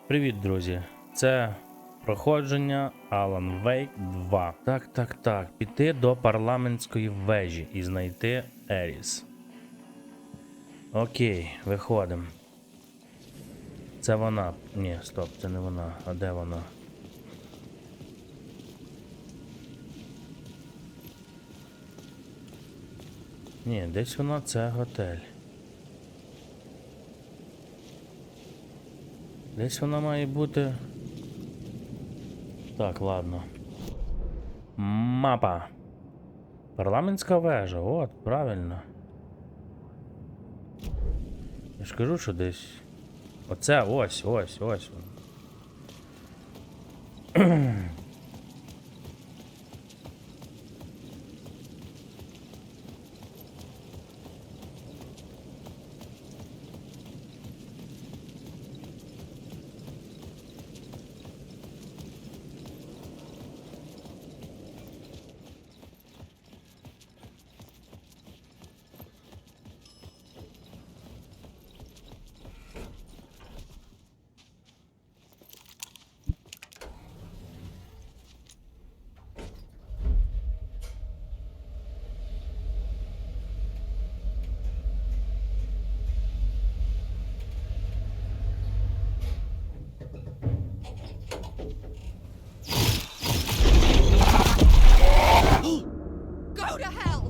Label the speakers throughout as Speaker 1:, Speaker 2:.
Speaker 1: Привіт, друзі! Це проходження Алан Вейк 2. Так. Піти до парламентської вежі і знайти Еріс. Окей, виходимо. Це вона. Ні, стоп, це не вона. А де вона? Ні, десь вона, це готель. Десь вона має бути. Так, ладно. Мапа. Парламентська вежа, от, правильно. Я ж кажу, що десь. Оце, ось.
Speaker 2: Go to hell!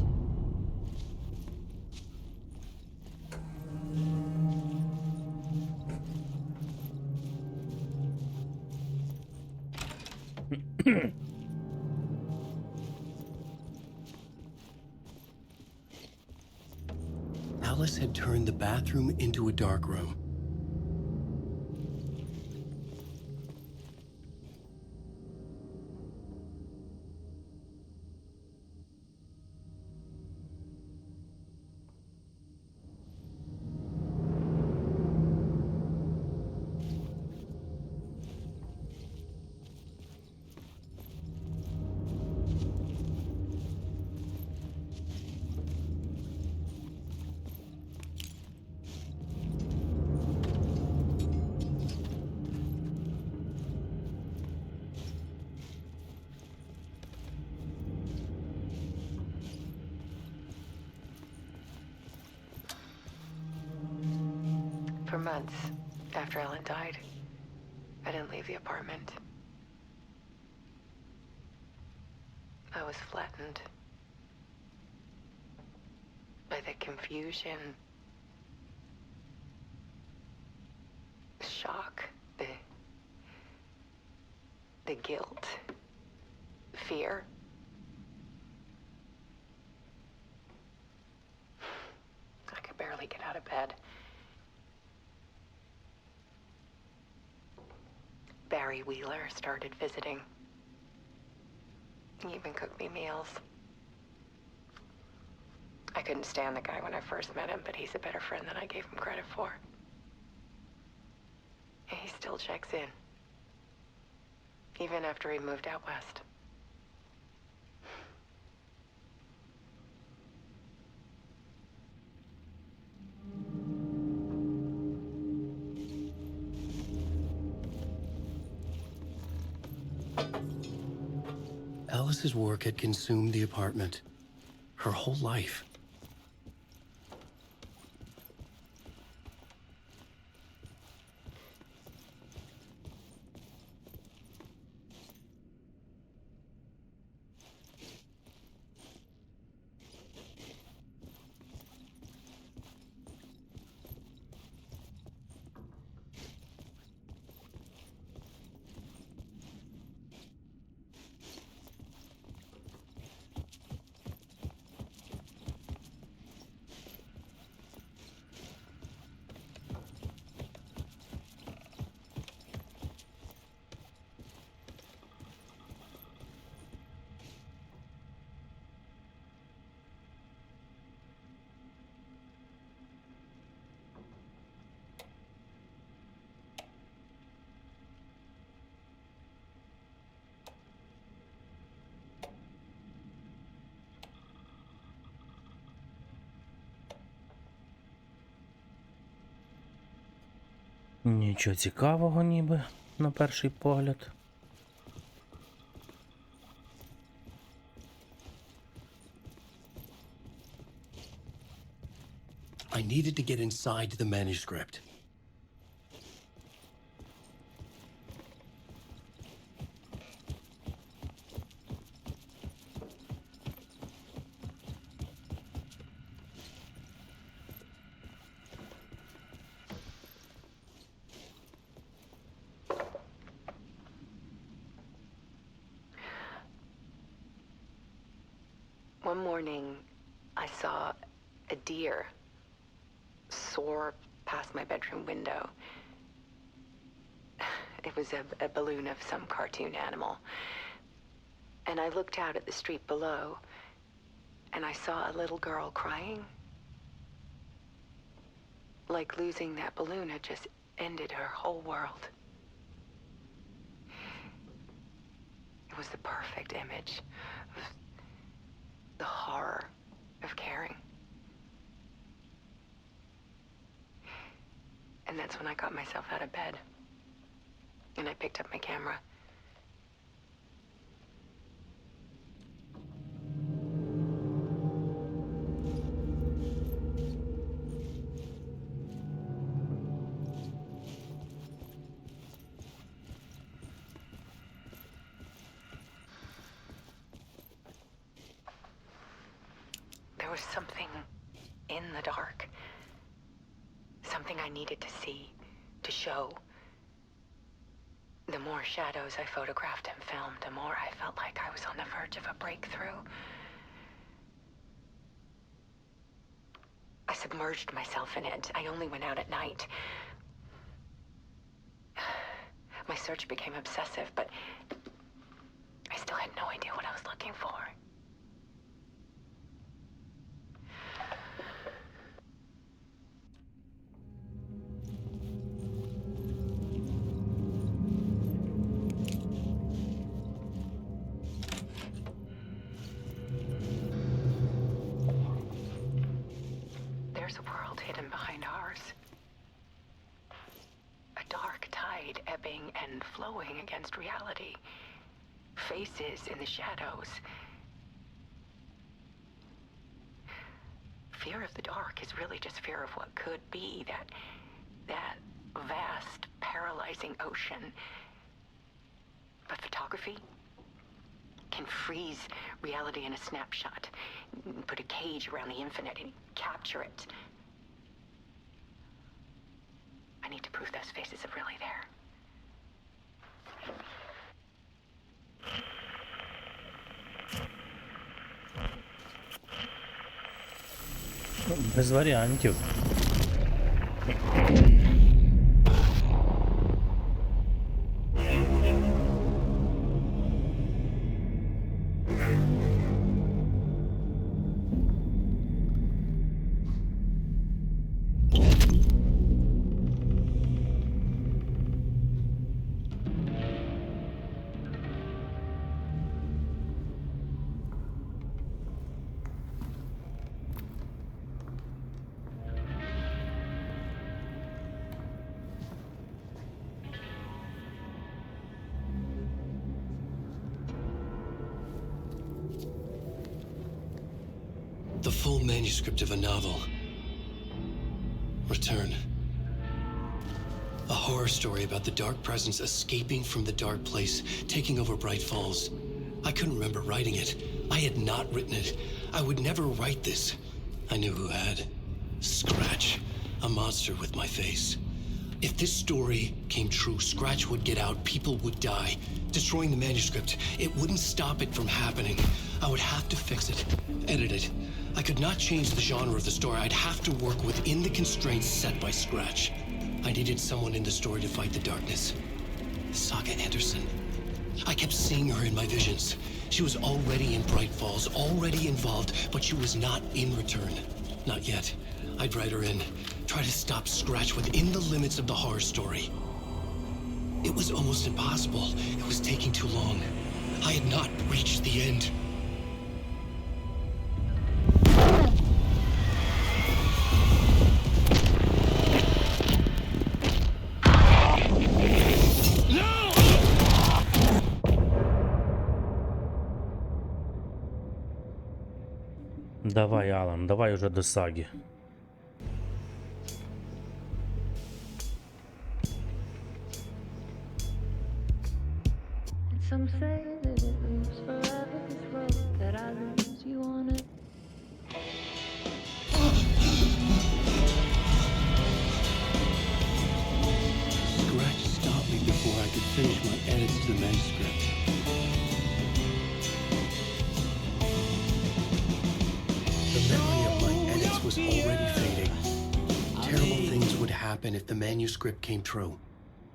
Speaker 3: Alice had turned the bathroom into a dark room.
Speaker 4: For months after Ellen died, I didn't leave the apartment. I was flattened by the confusion, shock, the guilt, fear. I could barely get out of bed. Barry Wheeler started visiting. He even cooked me meals. I couldn't stand the guy when I first met him, but he's a better friend than I gave him credit for. And he still checks in, even after he moved out west.
Speaker 3: Alice's work had consumed the apartment. Her whole life.
Speaker 1: Нічого цікавого ніби, на перший погляд.
Speaker 3: I needed to get inside the manuscript.
Speaker 4: One morning, I saw a deer soar past my bedroom window. It was a balloon of some cartoon animal. And I looked out at the street below, and I saw a little girl crying. Like losing that balloon had just ended her whole world. It was the perfect image of the horror of caring. And that's when I got myself out of bed. And I picked up my camera. There was something in the dark. Something I needed to see, to show. The more shadows I photographed and filmed, the more I felt like I was on the verge of a breakthrough. I submerged myself in it. I only went out at night. My search became obsessive, but I still had no idea what I was looking for. There's a world hidden behind ours. A dark tide ebbing and flowing against reality. Faces in the shadows. Fear of the dark is really just fear of what could be, that vast, paralyzing ocean. But photography can freeze reality in a snapshot, put a cage around the infinite and capture it. I need to prove those faces are really there.
Speaker 1: Без варіантів.
Speaker 3: The full manuscript of a novel. Return. A horror story about the dark presence escaping from the dark place, taking over Bright Falls. I couldn't remember writing it. I had not written it. I would never write this. I knew who had. Scratch. A monster with my face. If this story came true, Scratch would get out, people would die. Destroying the manuscript, it wouldn't stop it from happening. I would have to fix it, edit it. I could not change the genre of the story. I'd have to work within the constraints set by Scratch. I needed someone in the story to fight the darkness. Saga Andерсон. I kept seeing her in my visions. She was already in Bright Falls, already involved, but she was not in Return. Not yet. I'd write her in, try to stop Scratch within the limits of the horror story. It was almost impossible. It was taking too long. I had not reached the end.
Speaker 1: Давай, Алан, давай уже до саги.
Speaker 2: Some say that it lives forever, this road that I lose you on it.
Speaker 3: Scratch stopped me before I could finish my edits to the manuscript. The memory of my edits was already fading. Terrible things would happen if the manuscript came true.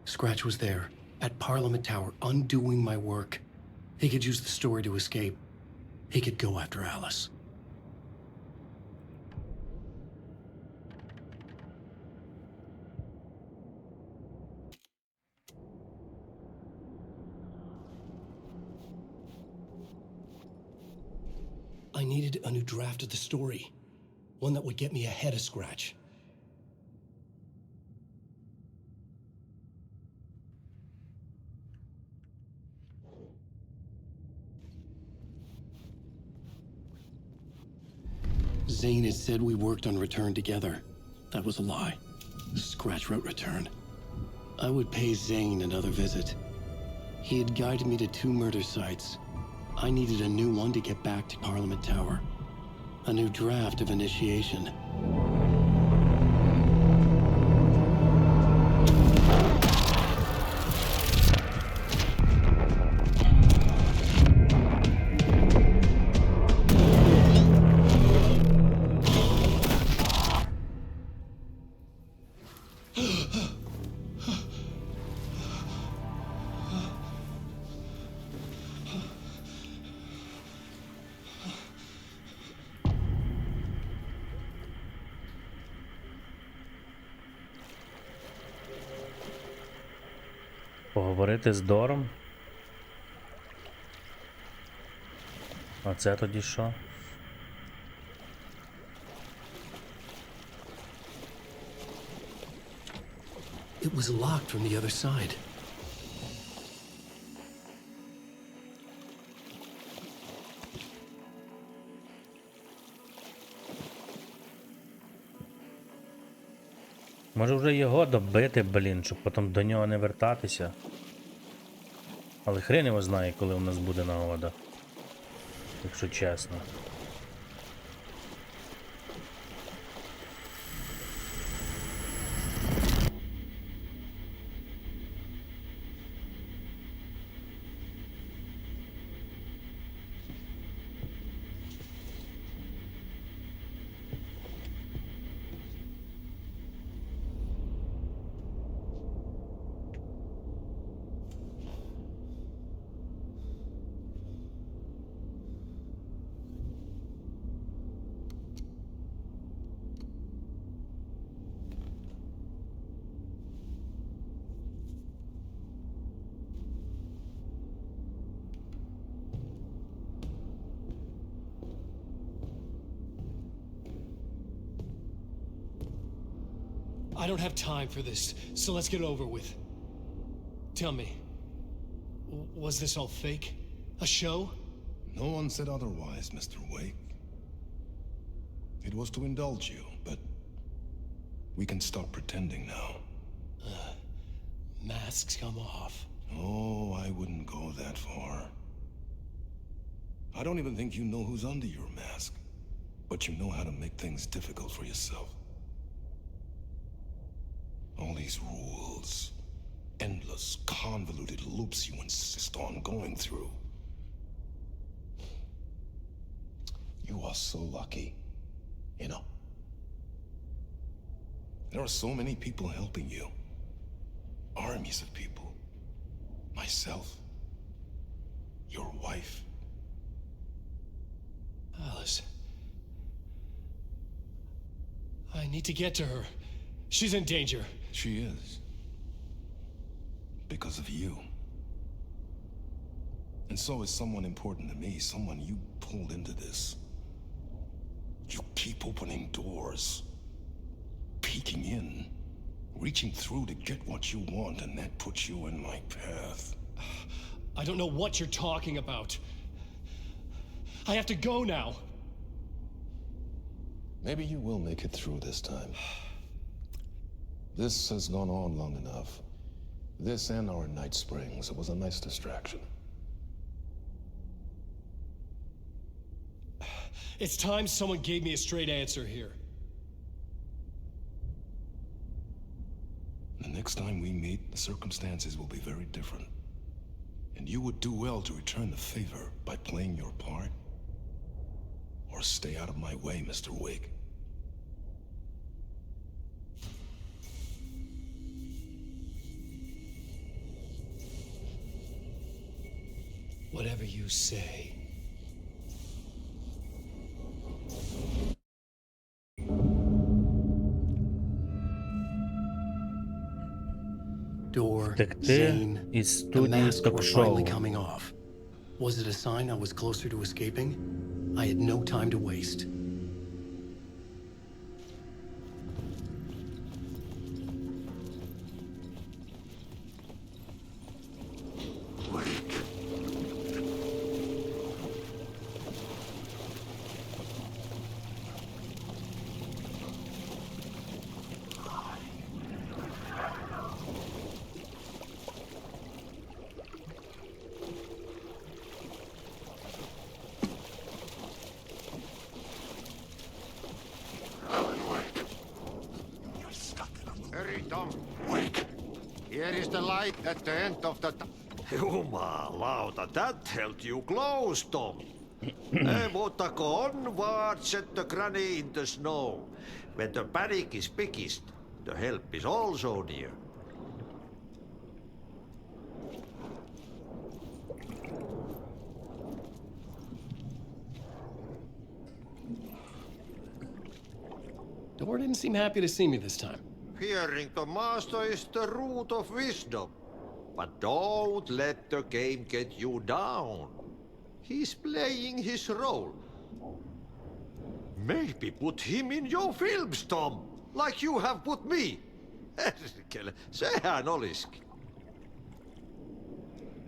Speaker 3: Scratch was there, at Parliament Tower, undoing my work. He could use the story to escape. He could go after Alice. I needed a new draft of the story. One that would get me ahead of Scratch. Zane had said we worked on Return together. That was a lie. Scratch wrote Return. I would pay Zane another visit. He had guided me to 2 murder sites. I needed a new one to get back to Parliament Tower. A new draft of Initiation.
Speaker 1: Поговорити з Дором. А це тоді що?
Speaker 3: It was locked from the other side.
Speaker 1: Може вже його добити, блін, щоб потім до нього не вертатися. Але хрен його знає, коли у нас буде нагода. Якщо чесно.
Speaker 3: I don't have time for this, so let's get over with. Tell me, was this all fake? A show?
Speaker 5: No one said otherwise, Mr. Wake. It was to indulge you, but we can stop pretending now.
Speaker 3: Masks come off.
Speaker 5: Oh, I wouldn't go that far. I don't even think you know who's under your mask, but you know how to make things difficult for yourself. All these rules, endless, convoluted loops you insist on going through. You are so lucky, you know. There are so many people helping you. Armies of people. Myself. Your wife.
Speaker 3: Alice. I need to get to her. She's in danger.
Speaker 5: She is. Because of you. And so is someone important to me, someone you pulled into this. You keep opening doors, peeking in, reaching through to get what you want, and that puts you in my path.
Speaker 3: I don't know what you're talking about. I have to go now.
Speaker 5: Maybe you will make it through this time. This has gone on long enough. This and our night springs. It was a nice distraction.
Speaker 6: It's time someone gave me a straight answer here.
Speaker 5: The next time we meet, the circumstances will be very different. And you would do well to return the favor by playing your part. Or stay out of my way, Mr. Wake.
Speaker 6: Whatever you say.
Speaker 3: Door,
Speaker 1: Втекти
Speaker 3: Zane,
Speaker 1: із
Speaker 3: the
Speaker 1: студії
Speaker 3: masks were
Speaker 1: ток-шоу.
Speaker 3: finally coming off. Was it a sign I was closer to escaping? I had no time to waste.
Speaker 7: Hurry, Tom. Wake. Here is the light at the end of the...
Speaker 8: Jumalauta, that held you close, Tom. Mutta go onward, set the granny in the snow. When the panic is biggest, the help is also near.
Speaker 6: Door didn't seem happy to see me this time.
Speaker 8: Fearing the master is the root of wisdom. But don't let the game get you down. He's playing his role. Maybe put him in your films, Tom, like you have put me. Herkele, sehän olisikin.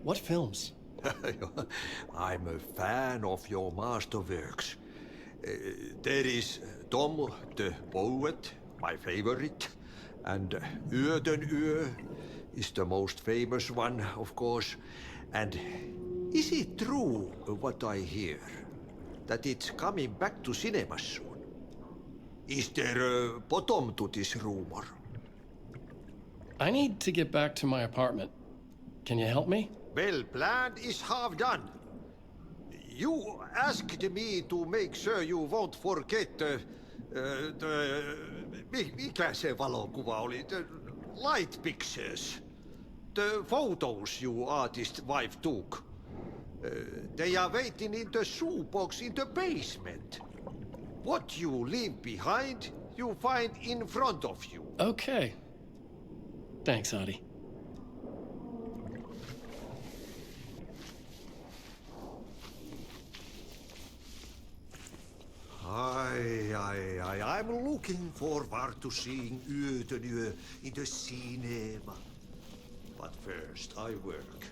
Speaker 6: What films?
Speaker 8: I'm a fan of your masterworks. There is Tom the Poet, my favorite, and Öden Ö is the most famous one, of course. And is it true what I hear, that it's coming back to cinemas soon? Is there a bottom to this rumor?
Speaker 6: I need to get back to my apartment. Can you help me?
Speaker 8: Well, plan is half done. You asked me to make sure you won't forget mikä se valokuva oli? The light pictures. The photos you artist wife took. They are waiting in the shoebox in the basement. What you leave behind, you find in front of you.
Speaker 6: Okay. Thanks, Adi.
Speaker 8: I'm looking forward to seeing Öden in the cinema. But first I work.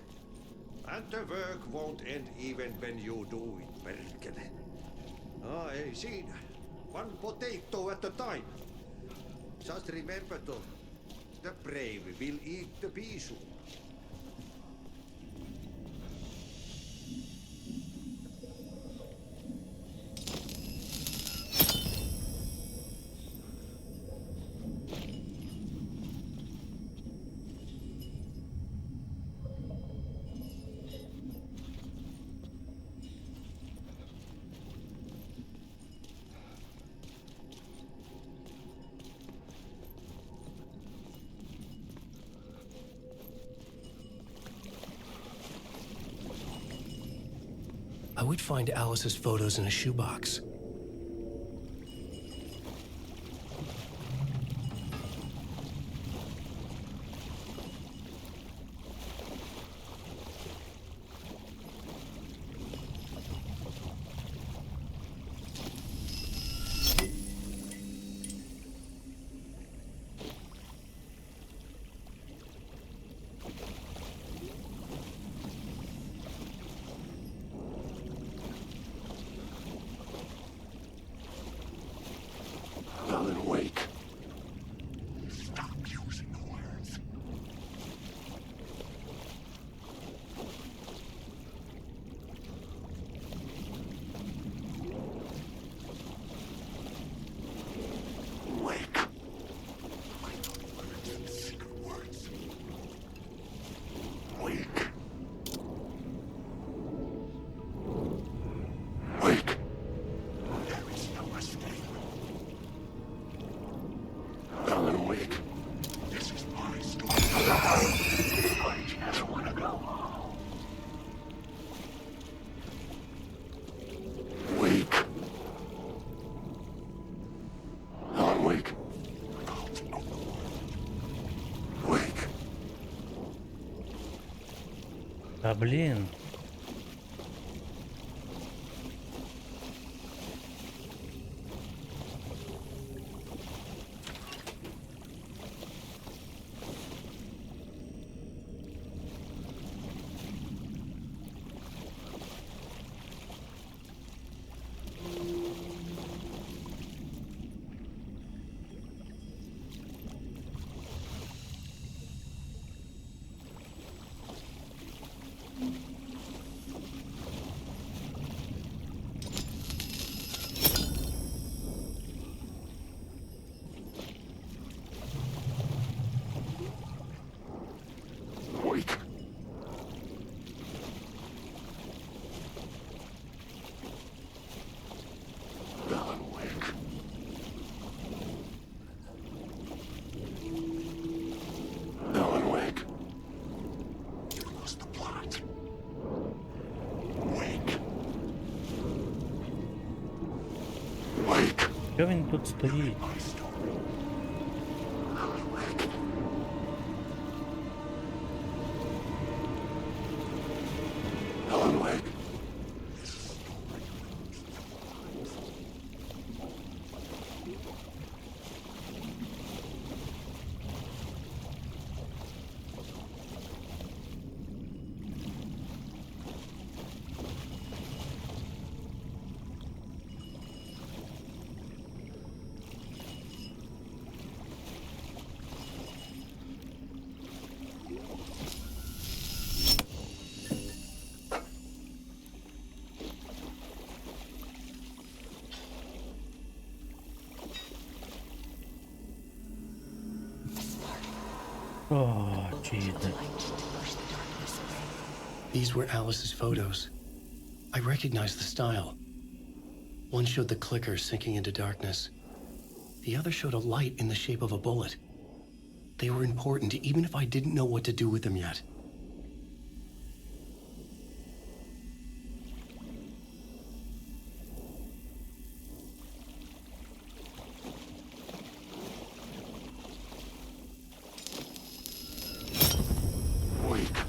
Speaker 8: And the work won't end even when you do it, perkele. Ei siinä. One potato at a time. Just remember, Tom, the brave will eat the pea soup.
Speaker 3: I would find Alice's photos in a shoebox.
Speaker 5: Wake. Alan Wake. Wake.
Speaker 1: Та блін.
Speaker 5: Wake. Alan Wake. Alan Wake. You lost the plot. Wake. Wake.
Speaker 1: Що він тут стоїть?
Speaker 5: My story. Alan Wake. Alan Wake.
Speaker 1: О, чиїти.
Speaker 6: These were Alice's photos. I recognized the style. One showed the clicker sinking into darkness. The other showed a light in the shape of a bullet. They were important even if I didn't know what to do with them yet.
Speaker 5: Wake.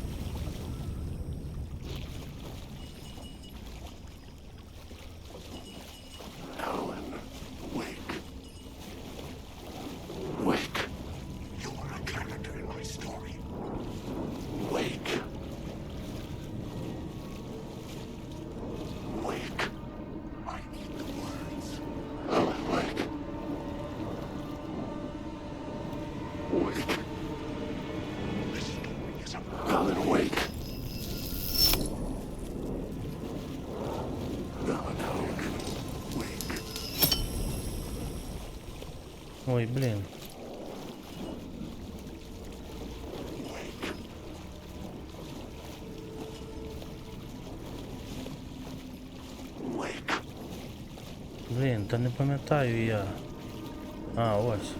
Speaker 5: Alan Wake. Wake. You are a character in my story. Wake. Wake. I need the words. Alan Wake. Wake. This story is about Alan Wake. Alan Wake. Wake.
Speaker 1: Ой, блін.
Speaker 5: Wake. Wake.
Speaker 1: Блін, та не пам'ятаю я. А, ось.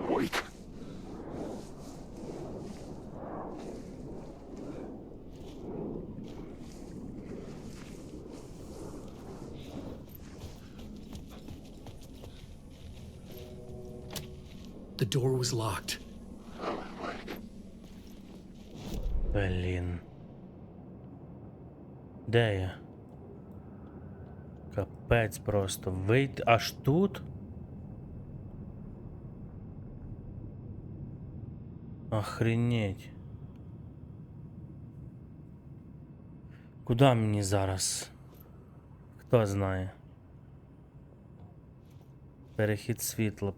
Speaker 1: Wake.
Speaker 6: The door was locked.
Speaker 5: Alan Wake.
Speaker 1: Блін. Де я? Капець просто. Вийти аж тут? Охренеть. Куда мені зараз? Хто знає? Перехід світла,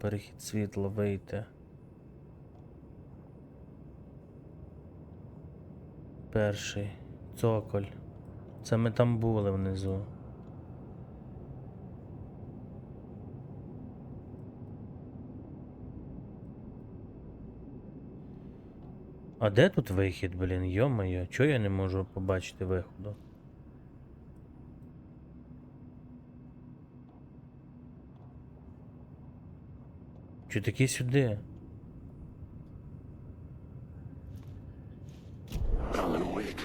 Speaker 1: вийти. Перший. Цоколь. Це ми там були внизу. А де тут вихід, блін? Йо-моє, чого я не можу побачити виходу? Чи таки сюди?
Speaker 5: Алан Вейк.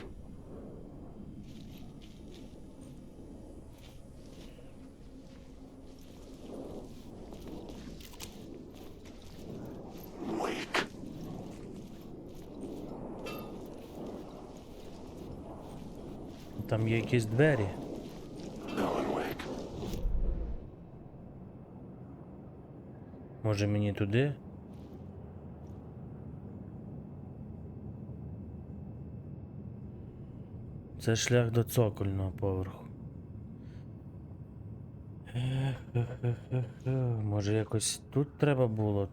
Speaker 5: Вейк.
Speaker 1: Там є якісь двері.
Speaker 5: Алан Вейк.
Speaker 1: Може мені туди? Це шлях до цокольного поверху. Може якось тут треба було?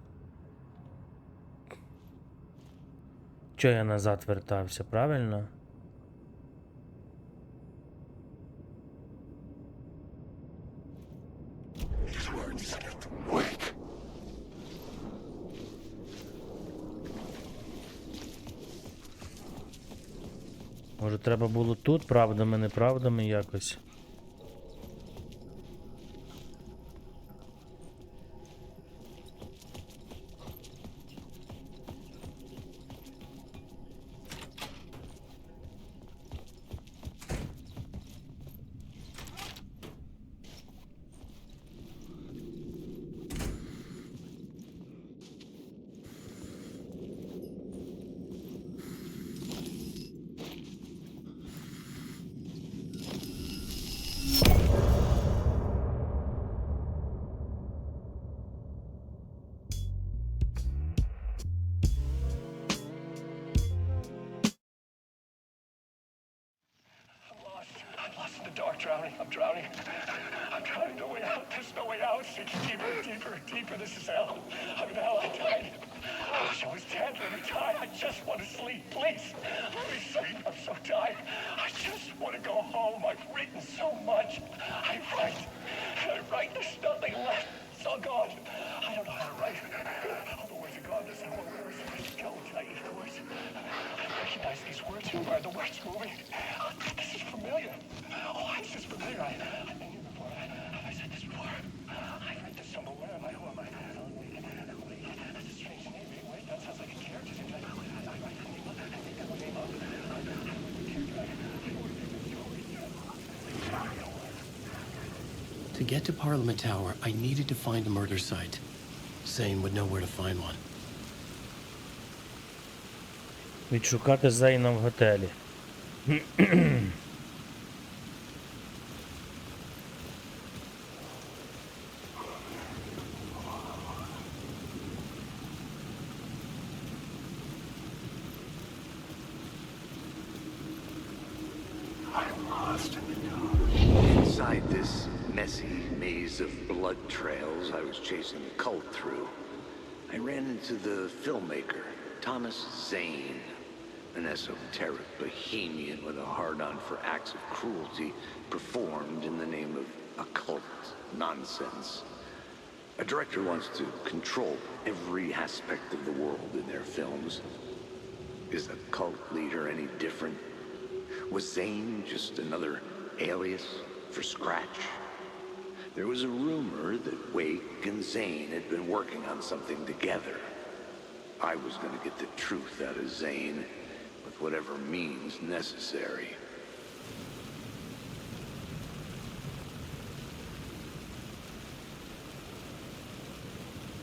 Speaker 1: Чого я назад вертався, правильно?
Speaker 5: Вейк.
Speaker 1: Може треба було тут, правдами, неправдами якось.
Speaker 3: I'm lost in the dark, drowning. I'm drowning. I'm drowning. No way out. There's no way out. It's deeper, deeper, deeper. This is hell. I'm in hell. I died. I was dead. Let me die. I just want to sleep. Please. Let me sleep. I'm so tired. I just want to go home. I've written so much. I write. There's nothing left. It's all gone. I don't know how to write. All the words are gone. There's no more words. I just can't tell you the words. I recognize these words. Who are the words moving? This is familiar. Oh, this is familiar. I've been here before. Have I said this before? I read this somewhere. Where am I? Who am I? Alan Wake. That's a strange name. Wait, that sounds like a character. I write the name up. I think that's the name up.
Speaker 6: To get to Parliament Tower, I needed to find a murder site. Zane would know where to find one.
Speaker 1: Відшукати Зейна в готелі.
Speaker 5: I'm lost in the dark.
Speaker 9: Inside this messy maze of blood trails I was chasing a cult through, I ran into the filmmaker, Thomas Zane, an esoteric bohemian with a hard-on for acts of cruelty performed in the name of occult nonsense. A director wants to control every aspect of the world in their films. Is a cult leader any different? Was Zane just another alias for Scratch? There was a rumor that Wake and Zane had been working on something together. I was going to get the truth out of Zane with whatever means necessary.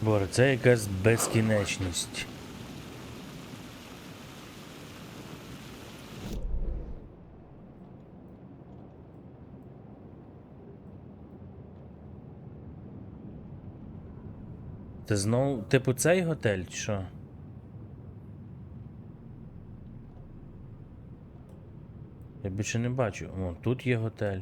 Speaker 1: Боже, це якась безкінечність. Це знову, типу, цей готель, чи що? Я більше не бачу. О, тут є готель.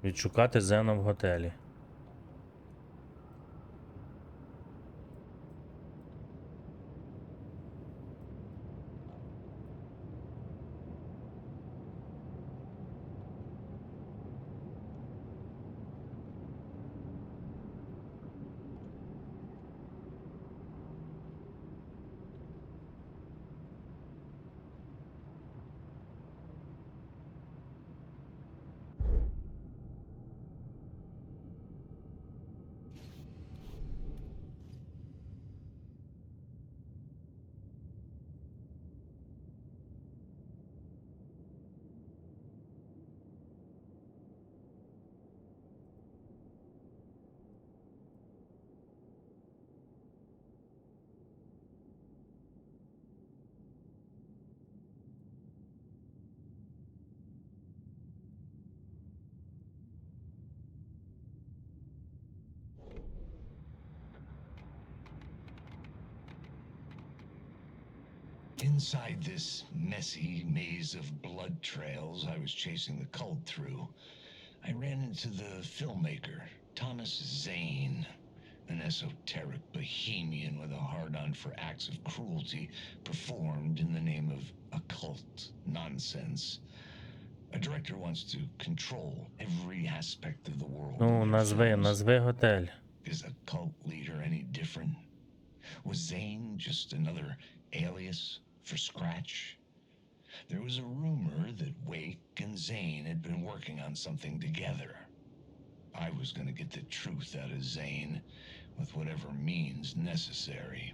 Speaker 1: Відшукати Зена в готелі.
Speaker 9: Inside this messy maze of blood trails I was chasing the cult through, I ran into the filmmaker, Thomas Zane, an esoteric bohemian with a hard-on for acts of cruelty performed in the name of occult nonsense. A director wants to control every aspect of the world.
Speaker 1: Ну, назви готель.
Speaker 9: Is a cult leader any different? Was Zane just another alias for Scratch? There was a rumor that Wake and Zane had been working on something together. I was gonna get the truth out of Zane with whatever means necessary.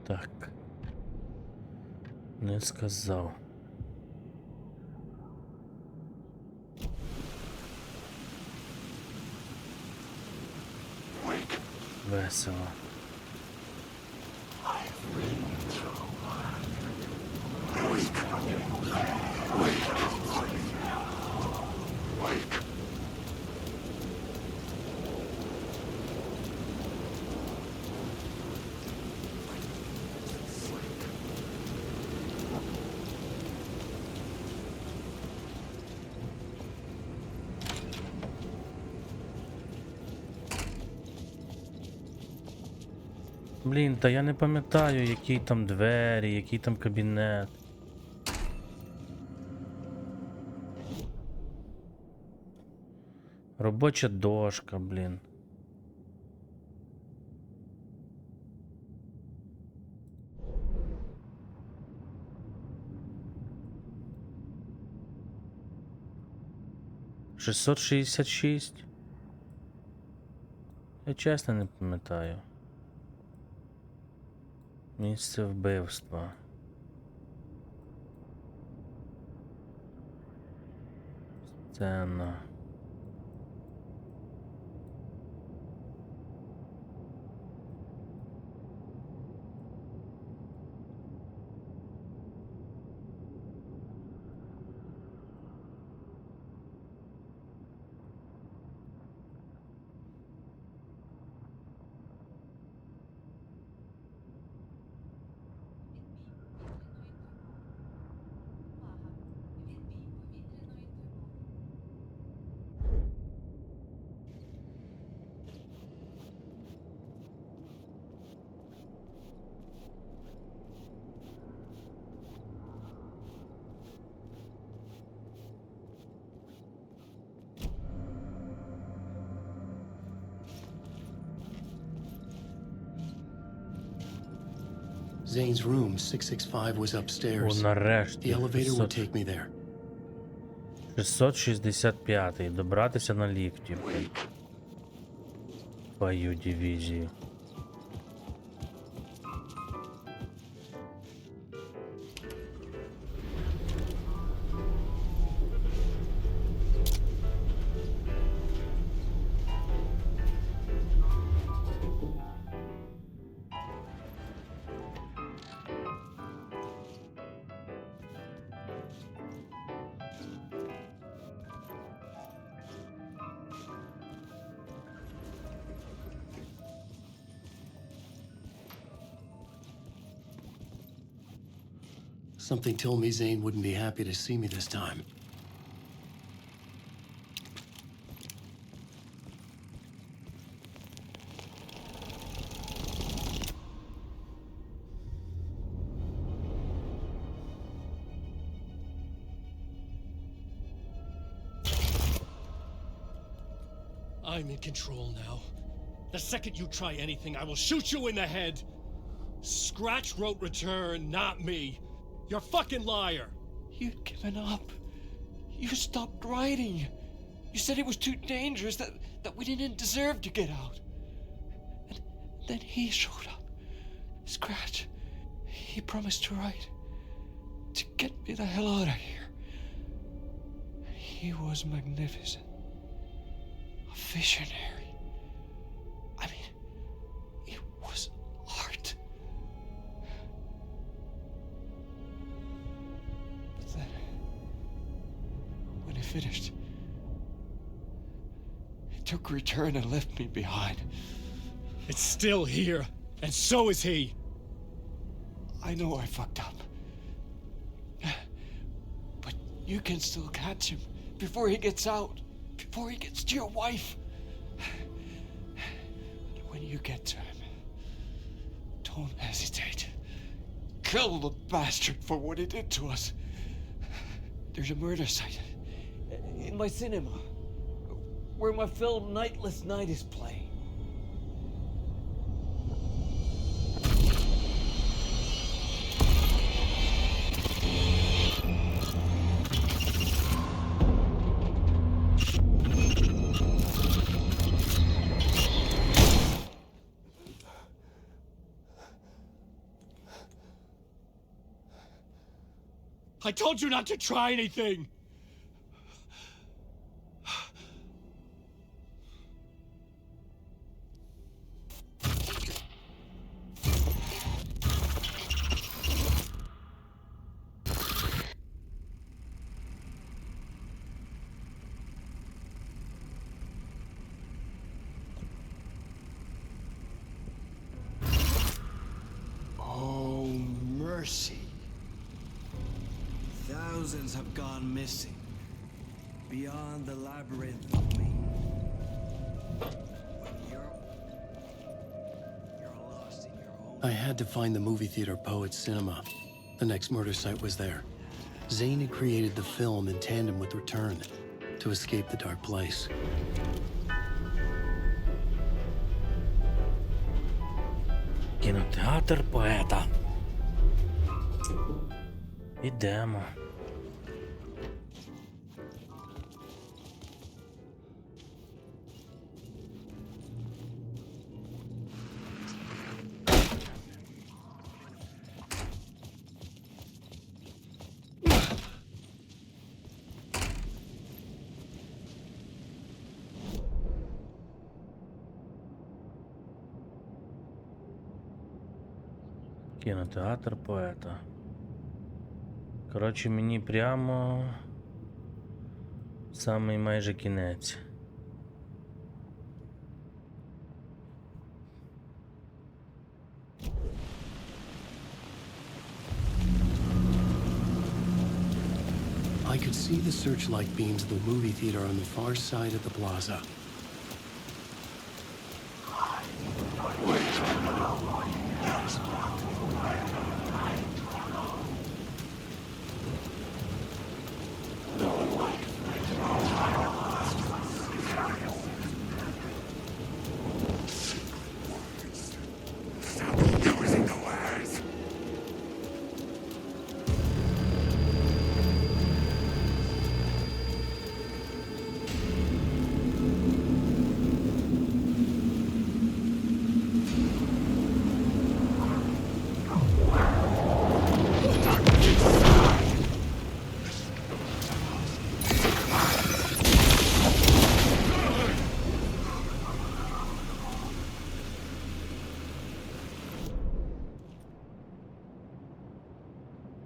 Speaker 1: Так. Не сказав. Весело. Блін, та я не пам'ятаю, які там двері, який там кабінет. Робоча дошка, блін. «666». Я чесно не пам'ятаю. Місце вбивства. Сцена.
Speaker 6: Zane's room, 665, was
Speaker 1: О,
Speaker 6: upstairs. The
Speaker 1: нарешті.
Speaker 6: elevator would take me there.
Speaker 1: 665-й. Добратися на ліфті. Твою дивізію.
Speaker 6: Something told me Zane wouldn't be happy to see me this time.
Speaker 10: I'm in control now. The second you try anything, I will shoot you in the head. Scratch wrote return, not me. You're a fucking liar.
Speaker 3: You'd given up. You stopped writing. You said it was too dangerous, that we didn't deserve to get out. And then he showed up. Scratch. He promised to write. To get me the hell out of here. He was magnificent. A visionary. I mean, it was art. But then, when he finished, he took return and left me behind.
Speaker 10: It's still here, and so is he.
Speaker 3: I know I fucked up. But you can still catch him before he gets out. Before he gets to your wife. And when you get to him, don't hesitate. Kill the bastard for what he did to us. There's a murder site in my cinema where my film Nightless Night is playing.
Speaker 10: I told you not to try anything!
Speaker 11: Oh, mercy. Thousands have gone missing, beyond the labyrinth of me. You're lost in your own...
Speaker 6: I had to find the movie theater Poets Cinema. The next murder site was there. Zane had created the film in tandem with Return to escape the dark place.
Speaker 1: Кінотеатр поета. Ідемо. Кінотеатр поета. Коротше, мені прямо самий майже кінець.
Speaker 6: I could see the searchlight beams of the movie theater on the far side of the plaza.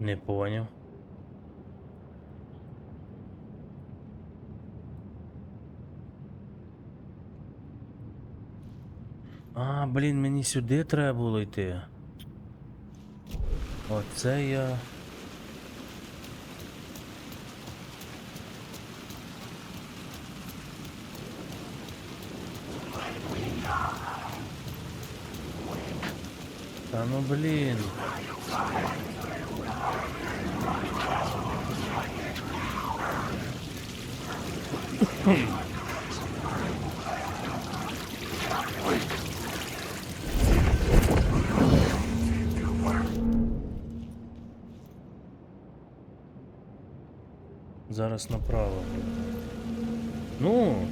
Speaker 1: Не поняв. А, блін, мені сюди треба було йти. Оце я Та ну блін. Зараз направо. Ну.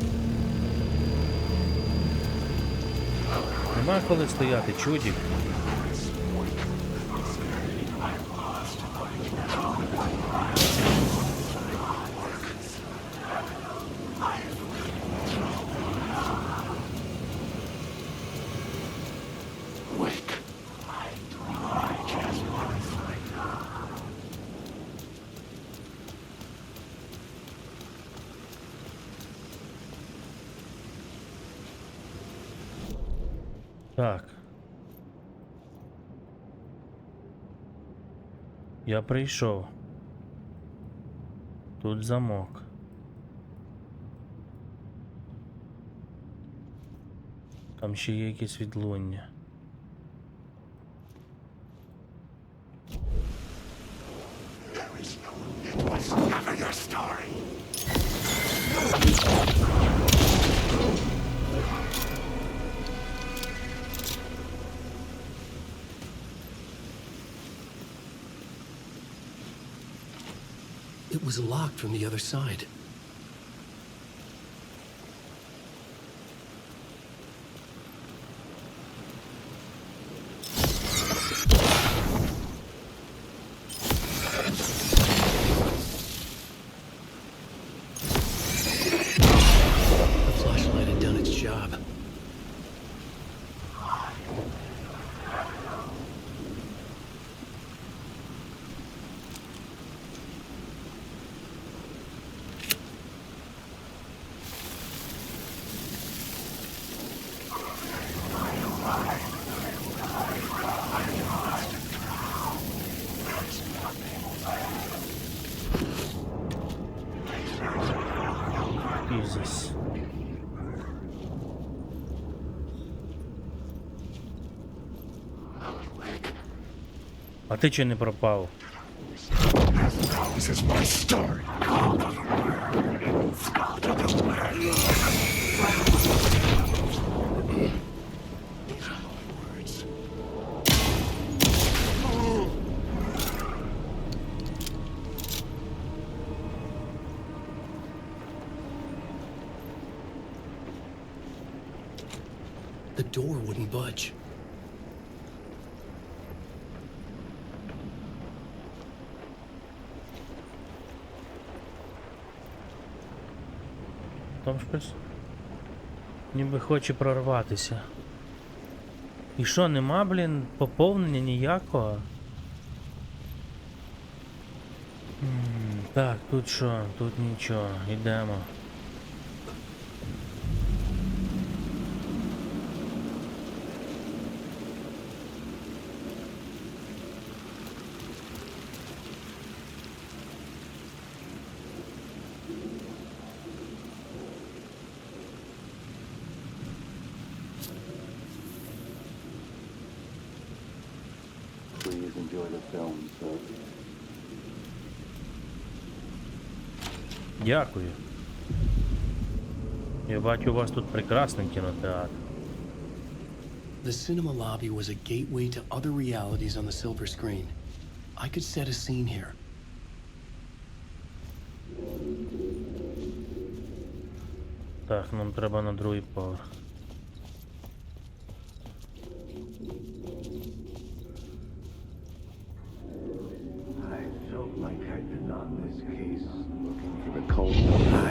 Speaker 1: Нема коли стояти, чудік. Так. Я прийшов. Тут замок. Там ще є якісь відлуння.
Speaker 6: It was locked from the other side. The flashlight had done its job.
Speaker 1: Jesus. А ти чи не пропав?
Speaker 5: This is my story.
Speaker 6: The door wouldn't budge.
Speaker 1: Там щось ніби хоче прорватися. І що, нема, блін, поповнення ніякого? Так, тут що? Тут нічого. Йдемо.
Speaker 12: Please enjoy the film, sir.
Speaker 1: Дякую. Я бачу, у вас тут прекрасний кінотеатр.
Speaker 6: The cinema lobby was a gateway to other realities on the silver screen. I could set a scene here.
Speaker 1: Так, нам треба на другий поверх.
Speaker 9: I felt like I'd been on this case looking for the cult.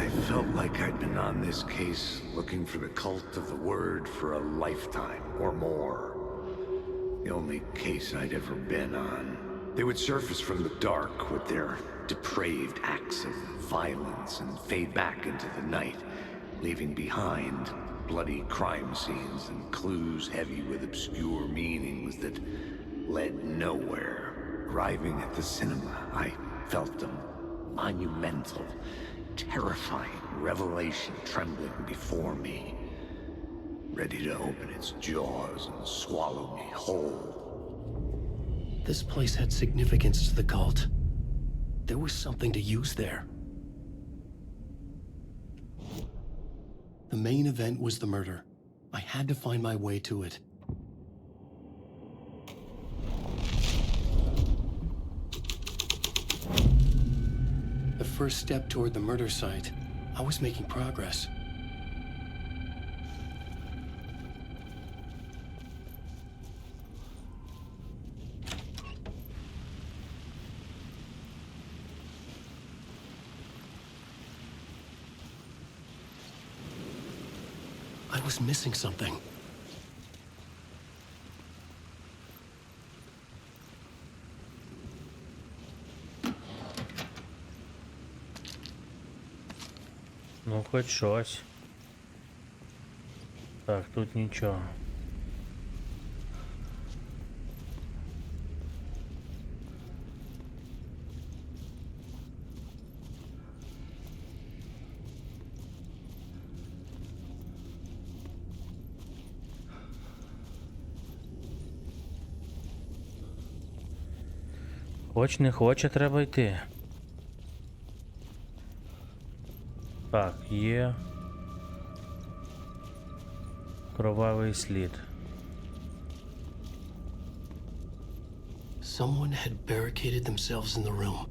Speaker 9: I felt like I'd been on this case looking for the cult of the word for a lifetime or more. The only case I'd ever been on. They would surface from the dark with their depraved acts of violence and fade back into the night, leaving behind bloody crime scenes and clues heavy with obscure meanings that led nowhere. Arriving at the cinema, I felt a monumental, terrifying revelation trembling before me. ready to open its jaws and swallow me whole.
Speaker 6: This place had significance to the cult. There was something to use there. The main event was the murder. I had to find my way to it. The first step toward the murder site, I was making progress. I was missing something.
Speaker 1: Ну, хоч щось. Так, тут нічого. Хоч не хоче, треба йти. Так, є кровавий слід.
Speaker 6: Someone had barricaded themselves in the room.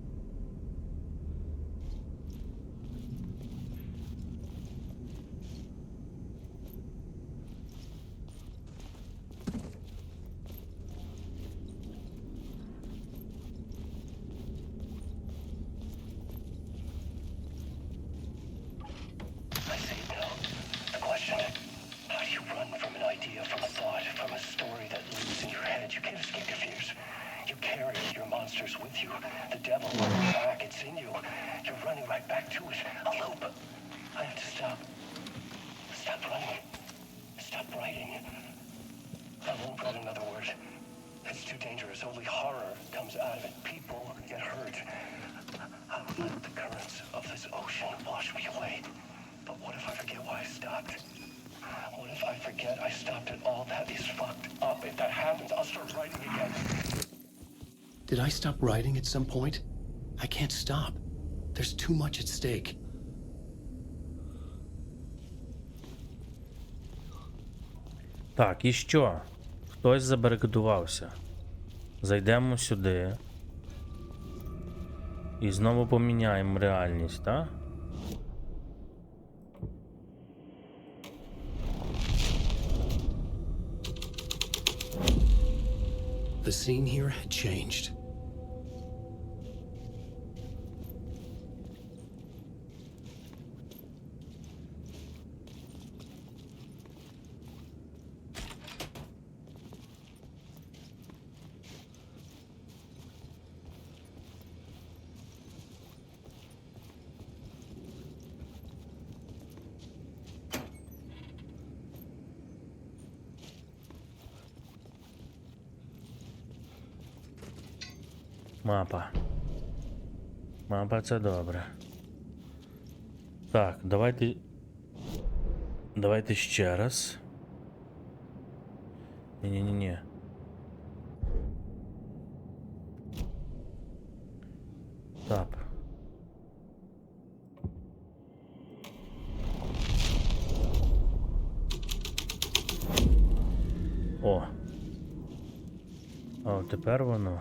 Speaker 6: Did I stop writing at some point? I can't stop. There's too much at stake.
Speaker 1: Так, і що? Хтось забарикадувався. Зайдемо сюди. І знову поміняємо реальність, так?
Speaker 6: The scene here had changed.
Speaker 1: Мапа. Мапа, це добре. Так, давайте. Давайте ще раз. Ні-ні-ні. Так. О. О, тепер воно.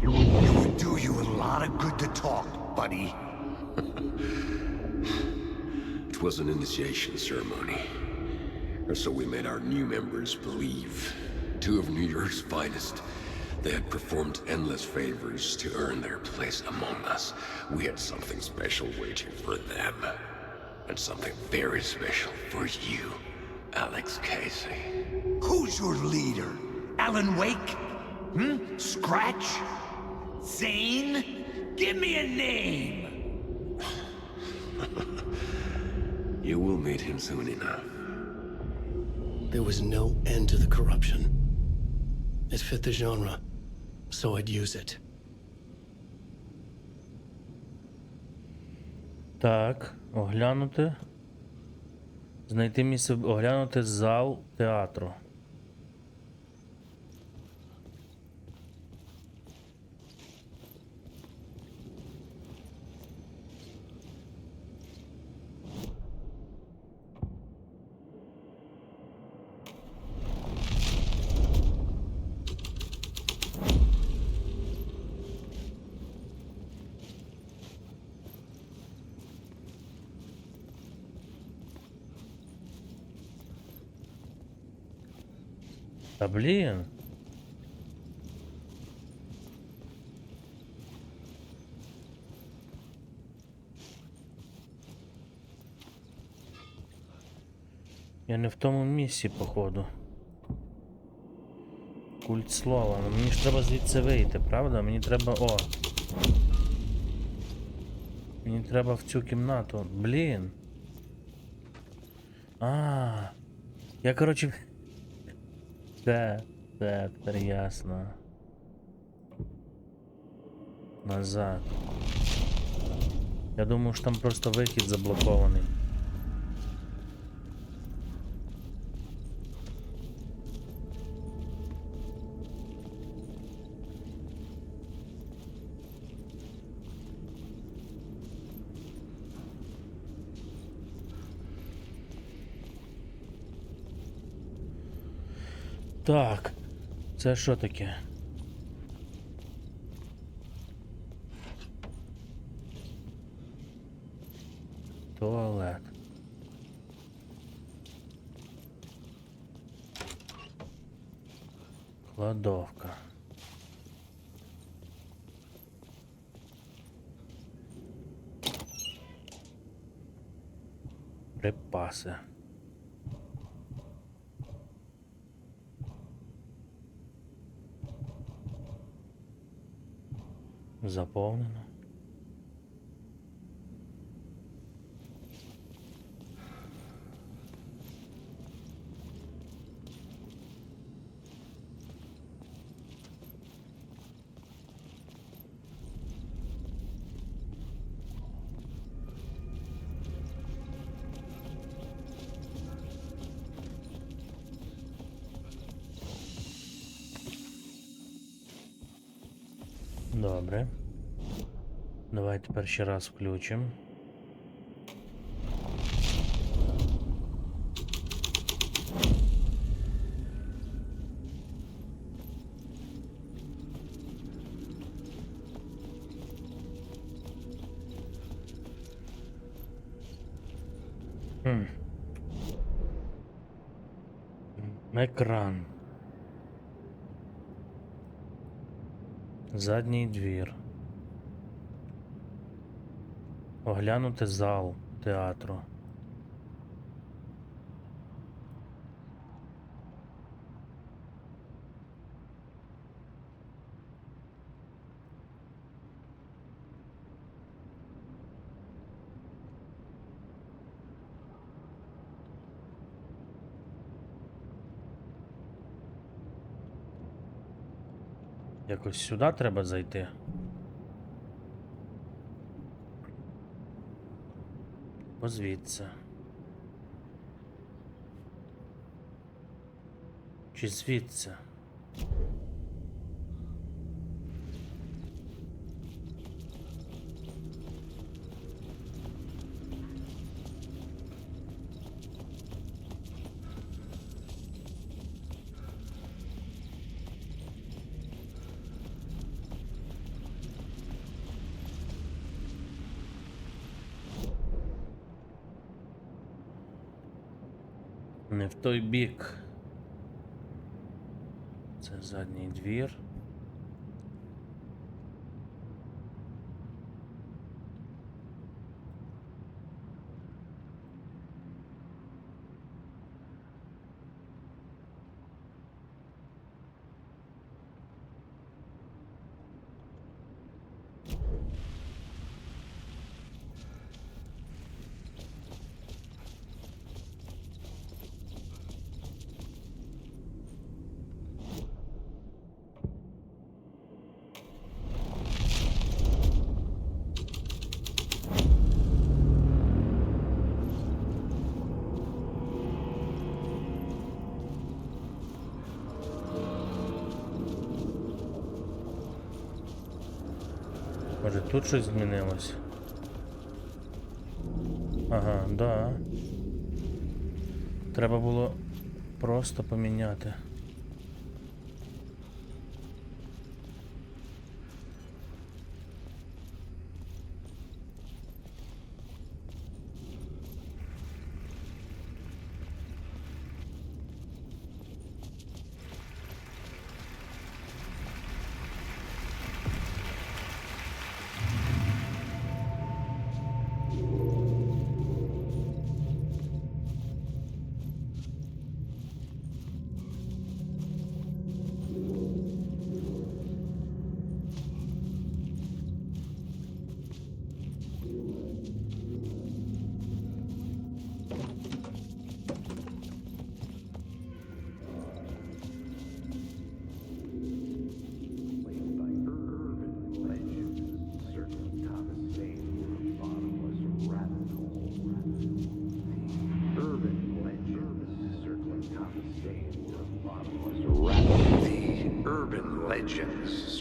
Speaker 9: It would do you a lot of good to talk, buddy.
Speaker 13: It was an initiation ceremony. Or so we made our new members believe. Two of New York's finest. They had performed endless favors to earn their place among us. We had something special waiting for them. And something very special for you, Alex Casey.
Speaker 9: Who's your leader? Alan Wake? Scratch? Zane? Give me a name!
Speaker 13: You will meet him soon enough.
Speaker 6: There was no end to the corruption. It fit the genre, so I'd use it.
Speaker 1: Так, оглянути. Знайти місце, оглянути зал театру. Та блін. Я не в тому місці, походу. Культ слова. Ну, мені ж треба звідси вийти, правда? Мені треба... О! Мені треба в цю кімнату. Блін. Я, коротше... Тепер ясно. Назад. Я думаю, що там просто вихід заблокований. Так, це що таке? Туалет. Кладовка. Припаси. Заповнено. Добре. Давай тепер ще раз включимо. Екран. Задній двір. Оглянути зал театру. Якось сюди треба зайти. Звідси. Чи звідси? Не в той бік. Це задній двір. Може тут щось змінилось? Ага, да. Треба було просто поміняти.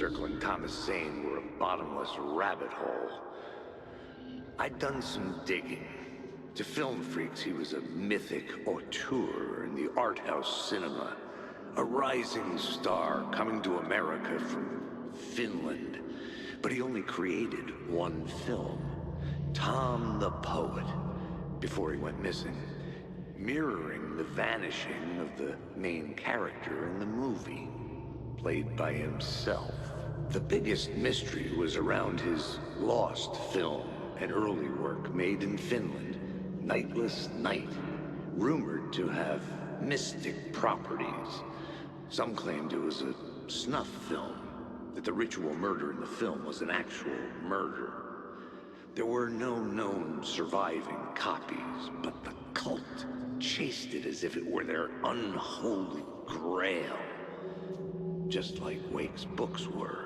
Speaker 9: Circling Thomas Zane were a bottomless rabbit hole. I'd done some digging. To film freaks, he was a mythic auteur in the art house cinema. A rising star coming to America from Finland. But he only created one film, Tom the Poet, before he went missing, mirroring the vanishing of the main character in the movie, played by himself. The biggest mystery was around his lost film, an early work made in Finland, Nightless Night, rumored to have mystic properties. Some claimed it was a snuff film, that the ritual murder in the film was an actual murder. There were no known surviving copies, but the cult chased it as if it were their unholy grail, just like Wake's books were.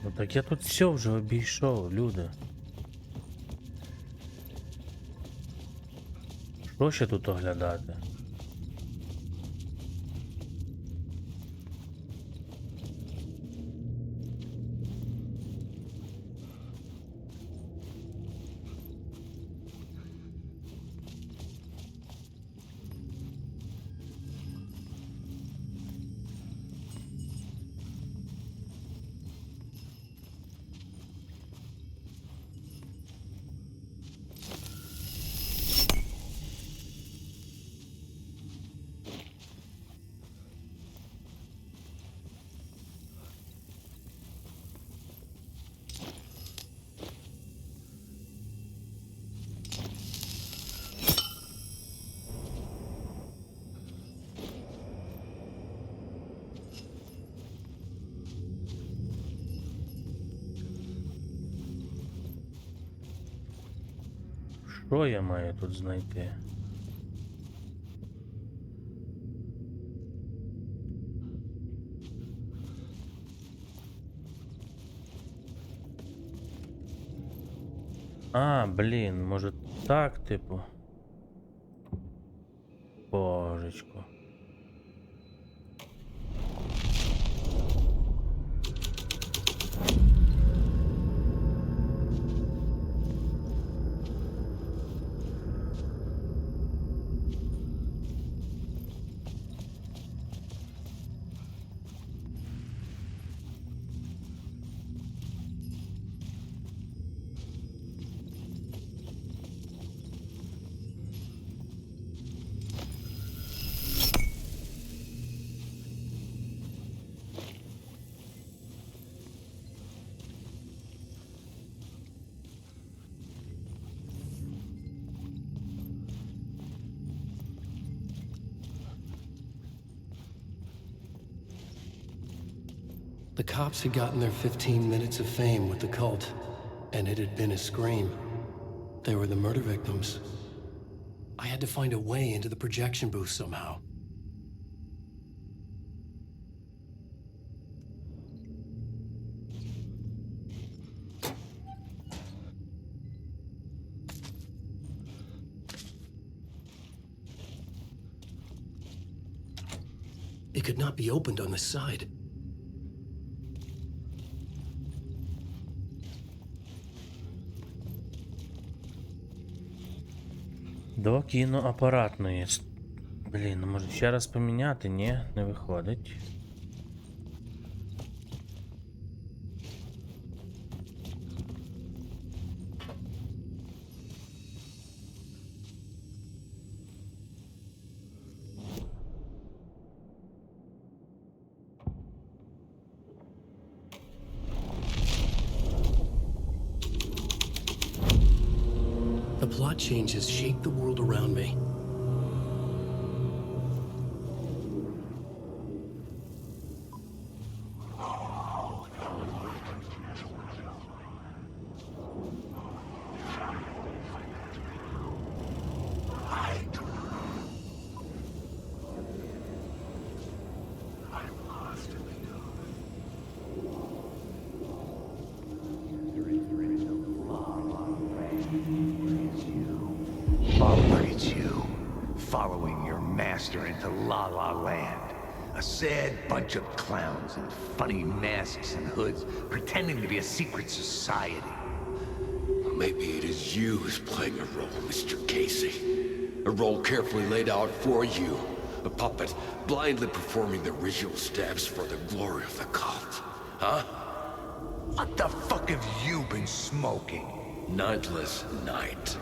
Speaker 1: Ну так я тут все вже обійшов, люди. Що ще тут оглядати? Що я маю тут знайти? А, блін, може так, типу. Божечко.
Speaker 6: The cops had gotten their 15 minutes of fame with the cult, and it had been a scream. They were the murder victims. I had to find a way into the projection booth somehow. It could not be opened on the side.
Speaker 1: До кіноапаратної. Блін, ну може ще раз поміняти? Ні, не виходить.
Speaker 6: The plot changes shake the world around me.
Speaker 9: Following your master into La La Land. A sad bunch of clowns in funny masks and hoods, pretending to be a secret society.
Speaker 13: Maybe it is you who's playing a role, Mr. Casey. A role carefully laid out for you. A puppet blindly performing the ritual steps for the glory of the cult. Huh?
Speaker 9: What the fuck have you been smoking?
Speaker 13: Nightless Night.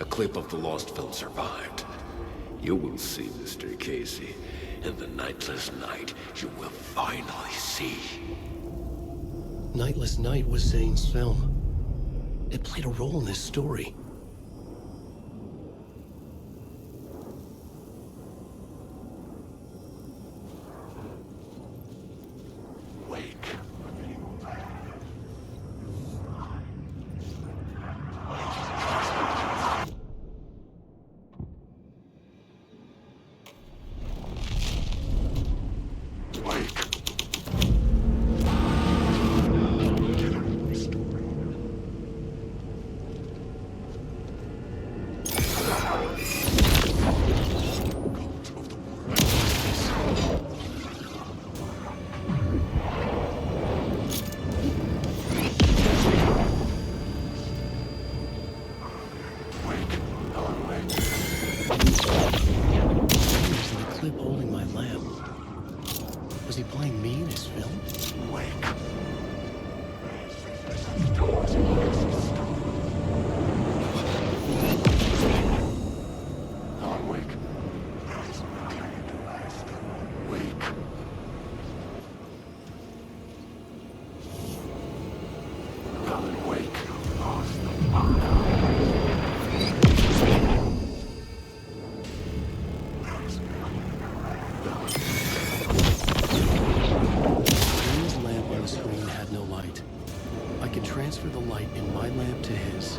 Speaker 13: A clip of the lost film survived. You will see, Mr. Casey. In the Nightless Night, you will finally see.
Speaker 6: Nightless Night was Zane's film. It played a role in this story. Transfer the light in my lamp to his.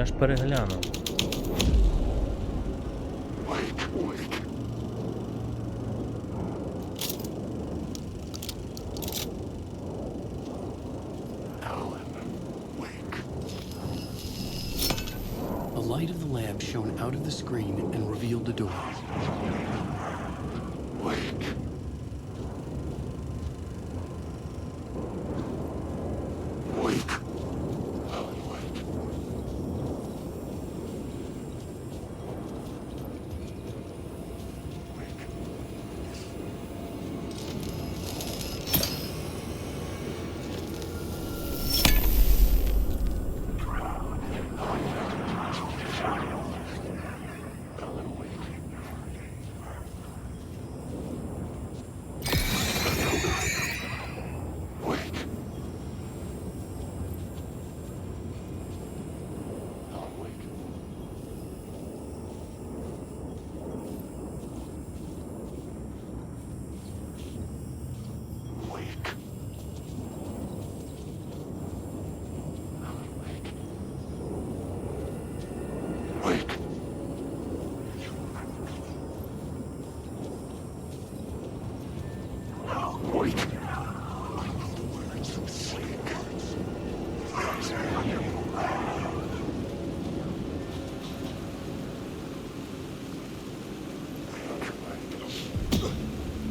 Speaker 1: аж переглянув.
Speaker 6: The light of the lamp shone out of the screen and revealed the door.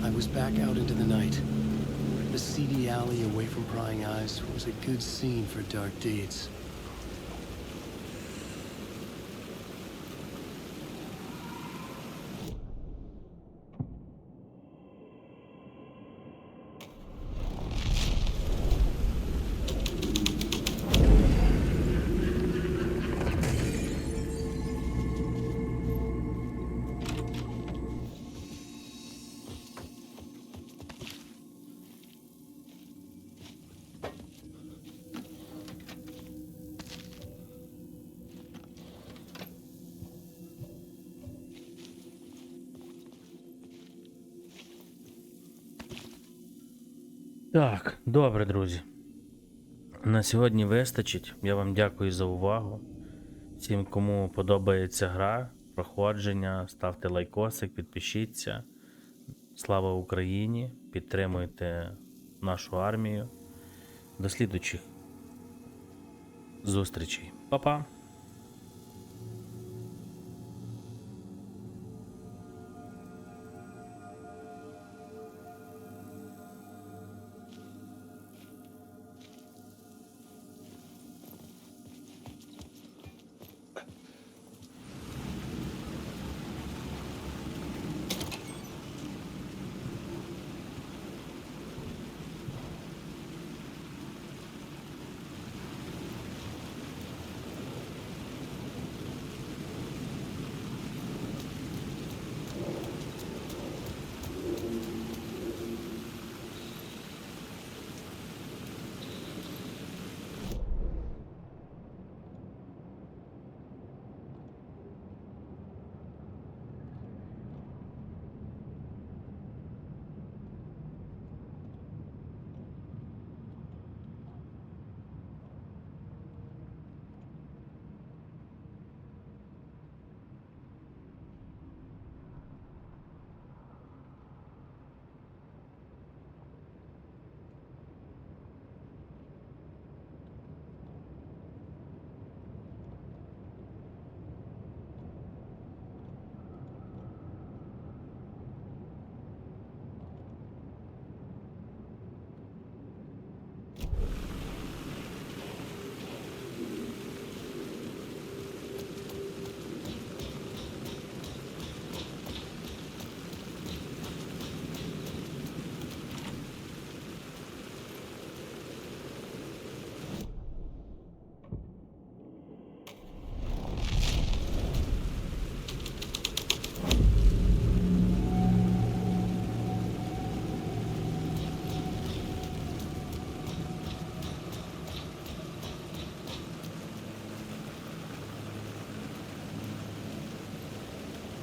Speaker 6: I was back out into the night. The seedy alley away from prying eyes was a good scene for dark deeds.
Speaker 1: Так, добре, друзі. На сьогодні вистачить. Я вам дякую за увагу. Всім, кому подобається гра, проходження, ставте лайкосик, підпишіться. Слава Україні! Підтримуйте нашу армію. До слідуючих зустрічей. Па-па!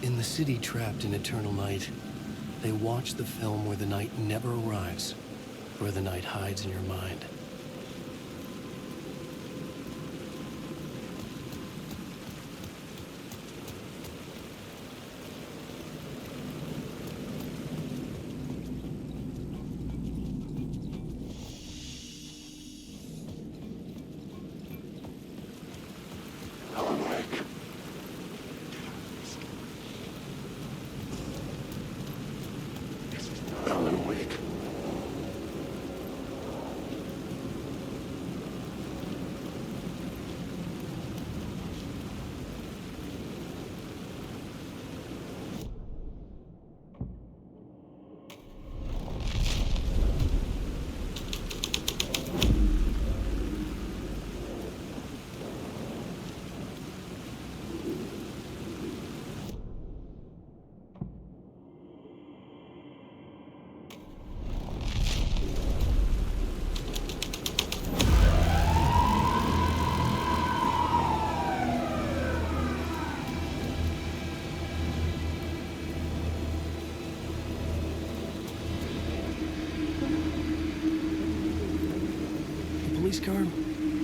Speaker 1: In the city trapped in eternal night, they watch the film where the night never arrives, where the night hides in your mind.
Speaker 6: face card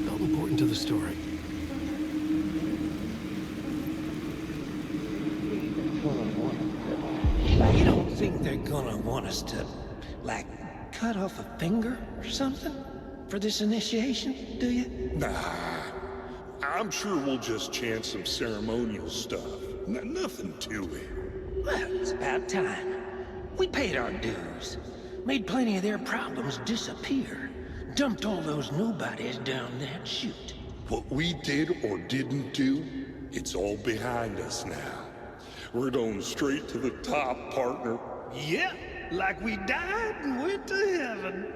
Speaker 6: felt important to the story.
Speaker 11: You don't think they're gonna want us to, like, cut off a finger or something for this initiation, do you?
Speaker 14: Nah, I'm sure we'll just chant some ceremonial stuff. Nothing to it.
Speaker 11: Well, it's about time. We paid our dues. Made plenty of their problems disappear. Dumped all those nobodies down that chute.
Speaker 14: What we did or didn't do, it's all behind us now. We're going straight to the top, partner.
Speaker 11: Yeah, like we died and went to heaven.